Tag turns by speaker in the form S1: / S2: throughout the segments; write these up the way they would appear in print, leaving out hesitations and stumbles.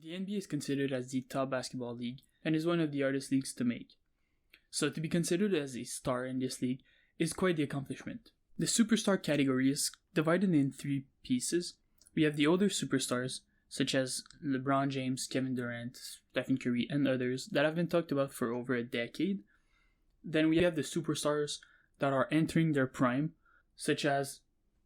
S1: The NBA is considered as the top basketball league and is one of the hardest leagues to make. So to be considered as a star in this league is quite the accomplishment. The superstar category is divided in three pieces. We have the older superstars, such as LeBron James, Kevin Durant, Stephen Curry, and others that have been talked about for over a decade. Then we have the superstars that are entering their prime, such as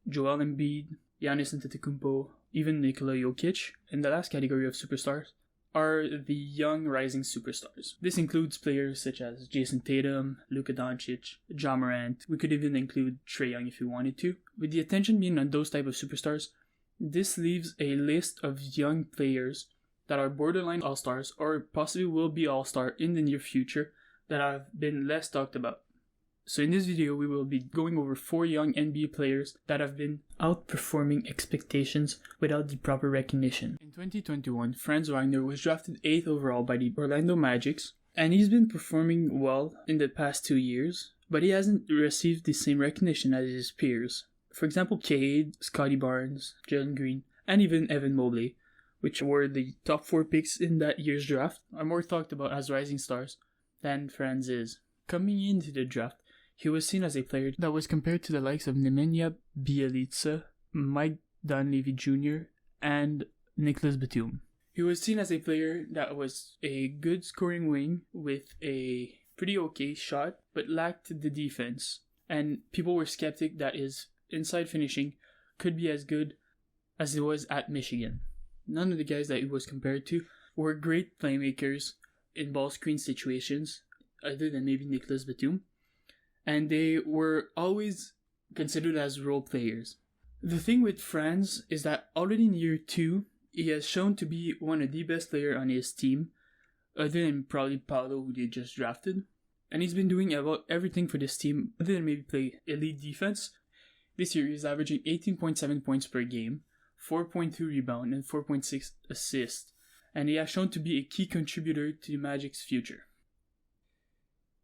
S1: Joel Embiid, Giannis Antetokounmpo, even Nikola Jokic. And the last category of superstars are the young rising superstars. This includes players such as Jason Tatum, Luka Doncic, Ja Morant. We could even include Trae Young if we wanted to. With the attention being on those type of superstars, this leaves a list of young players that are borderline all-stars or possibly will be all-star in the near future that have been less talked about. So in this video, we will be going over 4 young NBA players that have been outperforming expectations without the proper recognition. In 2021, Franz Wagner was drafted 8th overall by the Orlando Magic, and he's been performing well in the past 2 years, but he hasn't received the same recognition as his peers. For example, Cade, Scotty Barnes, Jalen Green, and even Evan Mobley, which were the top 4 picks in that year's draft, are more talked about as rising stars than Franz is. Coming into the draft, he was seen as a player that was compared to the likes of Nemanja Bjelica, Mike Dunleavy Jr., and Nicholas Batum. He was seen as a player that was a good scoring wing with a pretty okay shot, but lacked the defense. And people were skeptic that his inside finishing could be as good as it was at Michigan. None of the guys that he was compared to were great playmakers in ball screen situations, other than maybe Nicholas Batum. And they were always considered as role players. The thing with Franz is that already in year 2, he has shown to be one of the best players on his team, other than probably Paolo, who they just drafted. And he's been doing about everything for this team, other than maybe play elite defense. This year, he's averaging 18.7 points per game, 4.2 rebound, and 4.6 assists. And he has shown to be a key contributor to the Magic's future.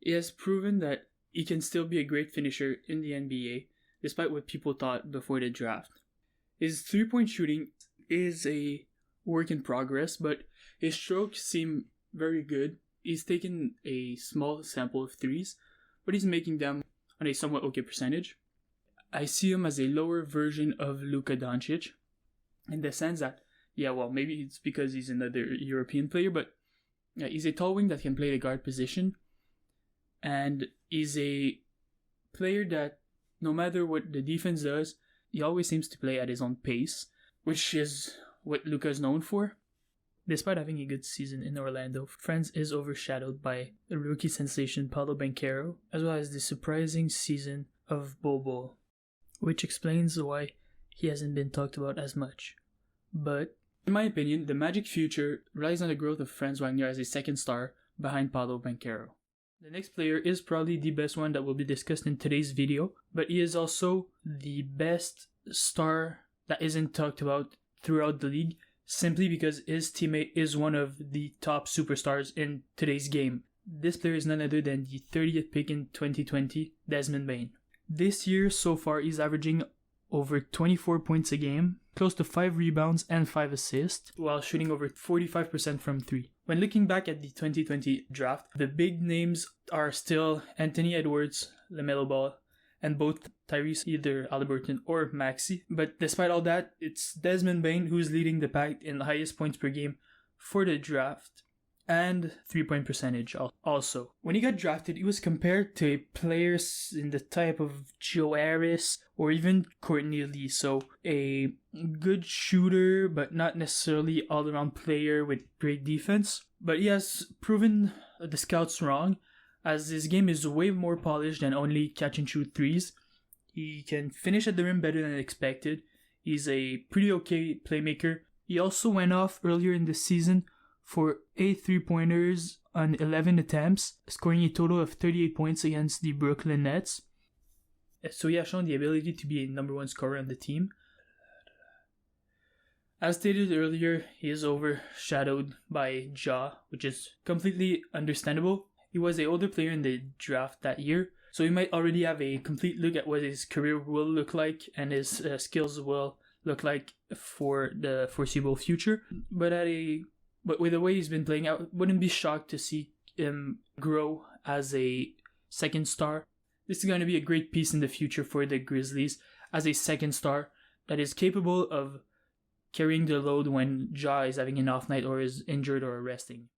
S1: He has proven that he can still be a great finisher in the NBA, despite what people thought before the draft. His 3-point shooting is a work in progress, but his strokes seem very good. He's taken a small sample of threes, but he's making them on a somewhat okay percentage. I see him as a lower version of Luka Doncic, in the sense that, maybe it's because he's another European player, but he's a tall wing that can play the guard position. And he's a player that, no matter what the defense does, he always seems to play at his own pace, which is what Luka is known for. Despite having a good season in Orlando, Franz is overshadowed by the rookie sensation Paolo Banchero, as well as the surprising season of Bobo, which explains why he hasn't been talked about as much. But, in my opinion, the Magic future relies on the growth of Franz Wagner as a second star behind Paolo Banchero. The next player is probably the best one that will be discussed in today's video, but he is also the best star that isn't talked about throughout the league, simply because his teammate is one of the top superstars in today's game. This player is none other than the 30th pick in 2020, Desmond Bane. This year, so far, he's averaging over 24 points a game, close to 5 rebounds and 5 assists, while shooting over 45% from 3. When looking back at the 2020 draft, the big names are still Anthony Edwards, LaMelo Ball, and both Tyrese either Haliburton or Maxey. But despite all that, it's Desmond Bane who's leading the pack in the highest points per game for the draft, and 3-point percentage also. When he got drafted, he was compared to players in the type of Joe Harris or even Courtney Lee. So a good shooter, but not necessarily all-around player with great defense. But he has proven the scouts wrong, as his game is way more polished than only catch and shoot threes. He can finish at the rim better than expected. He's a pretty okay playmaker. He also went off earlier in the season for 8 3-pointers on 11 attempts, scoring a total of 38 points against the Brooklyn Nets. So he has shown the ability to be a number 1 scorer on the team. As stated earlier, he is overshadowed by Ja, which is completely understandable. He was an older player in the draft that year, so he might already have a complete look at what his career will look like and his skills will look like for the foreseeable future. But at a But with the way he's been playing, I wouldn't be shocked to see him grow as a second star. This is going to be a great piece in the future for the Grizzlies as a second star that is capable of carrying the load when Ja is having an off night or is injured or resting.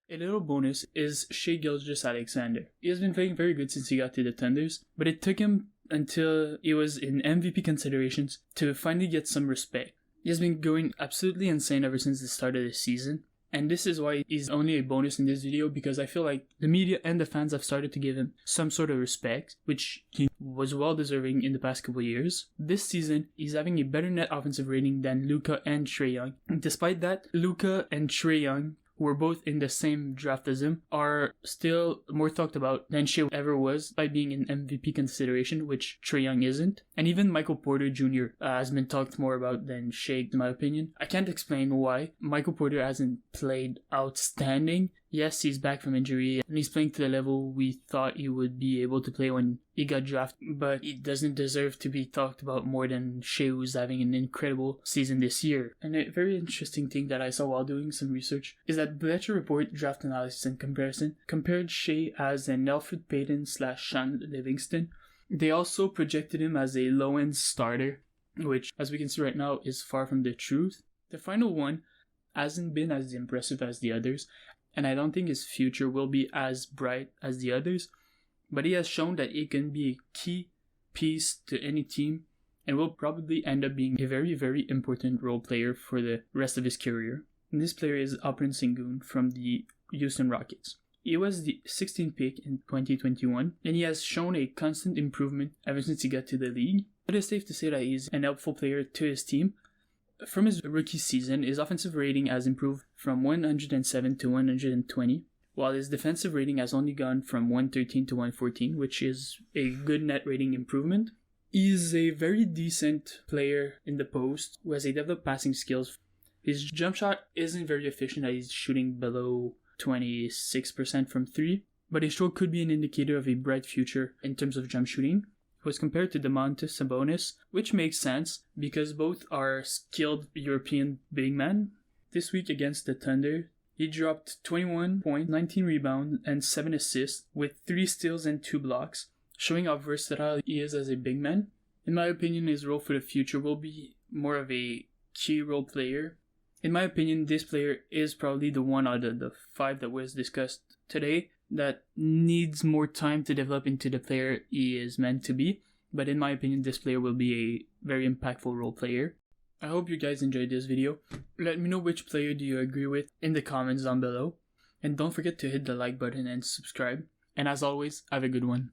S1: A little bonus is Shai Gilgeous-Alexander. He has been playing very good since he got to the Thunders, but it took him until he was in MVP considerations to finally get some respect. He has been going absolutely insane ever since the start of the season, and this is why he's only a bonus in this video, because I feel like the media and the fans have started to give him some sort of respect, which he was well deserving in the past couple of years. This season, he's having a better net offensive rating than Luka and Trae Young. Despite that, Luka and Trae Young, who were both in the same draft as him, are still more talked about than Shai ever was by being in MVP consideration, which Trae Young isn't. And even Michael Porter Jr. Has been talked more about than Shai, in my opinion. I can't explain why. Michael Porter hasn't played outstanding. Yes, he's back from injury, and he's playing to the level we thought he would be able to play when he got drafted, but he doesn't deserve to be talked about more than Shai, who's having an incredible season this year. And a very interesting thing that I saw while doing some research is that Bleacher Report Draft Analysis and Comparison compared Shai as an Elfrid Payton / Sean Livingston. They also projected him as a low-end starter, which, as we can see right now, is far from the truth. The final one hasn't been as impressive as the others, and I don't think his future will be as bright as the others, but he has shown that he can be a key piece to any team and will probably end up being a very, very important role player for the rest of his career. And this player is Alperen Sengun from the Houston Rockets. He was the 16th pick in 2021, and he has shown a constant improvement ever since he got to the league. It is safe to say that he's an helpful player to his team. From his rookie season, his offensive rating has improved from 107 to 120, while his defensive rating has only gone from 113 to 114, which is a good net rating improvement. He's a very decent player in the post who has a developed passing skills. His jump shot isn't very efficient, as he's shooting below 26% from 3, but his stroke could be an indicator of a bright future in terms of jump shooting. He was compared to Domantas Sabonis, which makes sense because both are skilled European big men. This week against the Thunder, he dropped 21 points, 19 rebounds, and 7 assists with 3 steals and 2 blocks, showing how versatile he is as a big man. In my opinion, his role for the future will be more of a key role player. In my opinion, this player is probably the one out of the 5 that was discussed today that needs more time to develop into the player he is meant to be. But in my opinion, this player will be a very impactful role player. I hope you guys enjoyed this video. Let me know which player do you agree with in the comments down below. And don't forget to hit the like button and subscribe. And as always, have a good one.